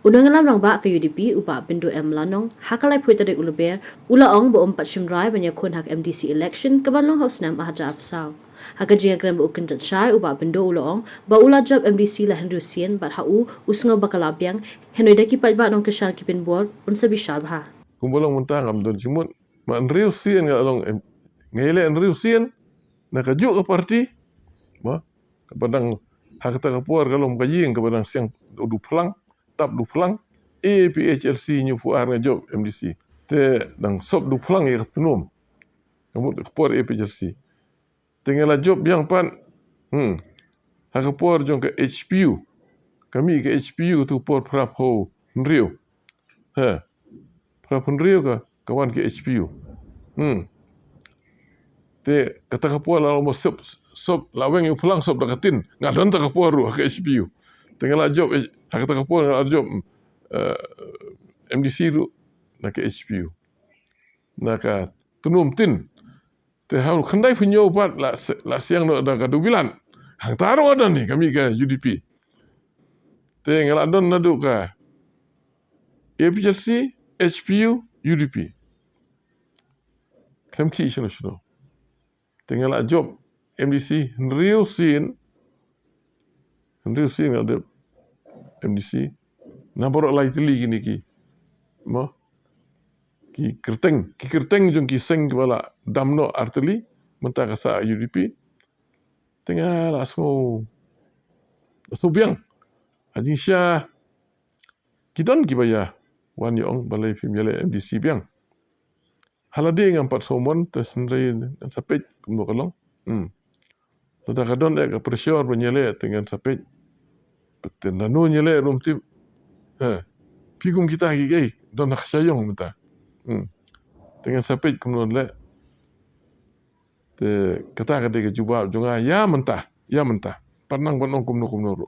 Unang alam rang ba ke UDP upa Bindo lanong hakalai pui tadi ulaber ulaong bo empat shimrai banyak kun hak MDC election kabanlong haus nam ahaja apsau. Haka jinga kran bo ukin jatshai upa Bindo ulaong ba ula job MDC lah Henrusian bat hau usngo bakala Biang henoi daki pat ba nong keshan kipin board unsa bishar bah. Kumbolong muntang am don simut ma Henrusian ga long ngele Henrusian nakajuk ke parti ma kepadang hak ta kapuar kalau mkajing kepadang siang du pelang tap du pelang APHLC nyu puar nga job MDC te dang sop du pelang ya ketunum kamu kapuar APHLC tinggal job yang pan hak kapuar jong ke HPU kami ke HPU tu por prap ho nrio ha prap nrio ka kawan ke HPU te kata kapuar lalu mo sop laweng yu pulang sop dakatin ngadon ta kapuar ru ke HPU tinggal job hak kata kapuar ngal job MDC ru na ke HPU naka tunum tin te hau khandai punyo pat la siang no da kadu bilan hang taro ada ni kami ke UDP te ngal adon nadu ka APHC HPU UDP kemki shino tinggal job MDC Nriu Sin ada MDC naborok lai tili gini ki mo ki kerteng jong ki seng bala damno arteli mentah kasa UDP tinggal asmo Biang Haji Syah kidon ki baya wan yong balai pimjale MDC Biang halade ngam pat somon tesendrai sapet kumno kalong tada kadon ka pressure banyele dengan sapet tenanu nyele rum tip pigum kita gi don naksayong menta dengan sapet kumno le te kata kade ke jubab jonga ya mentah panang kumno ru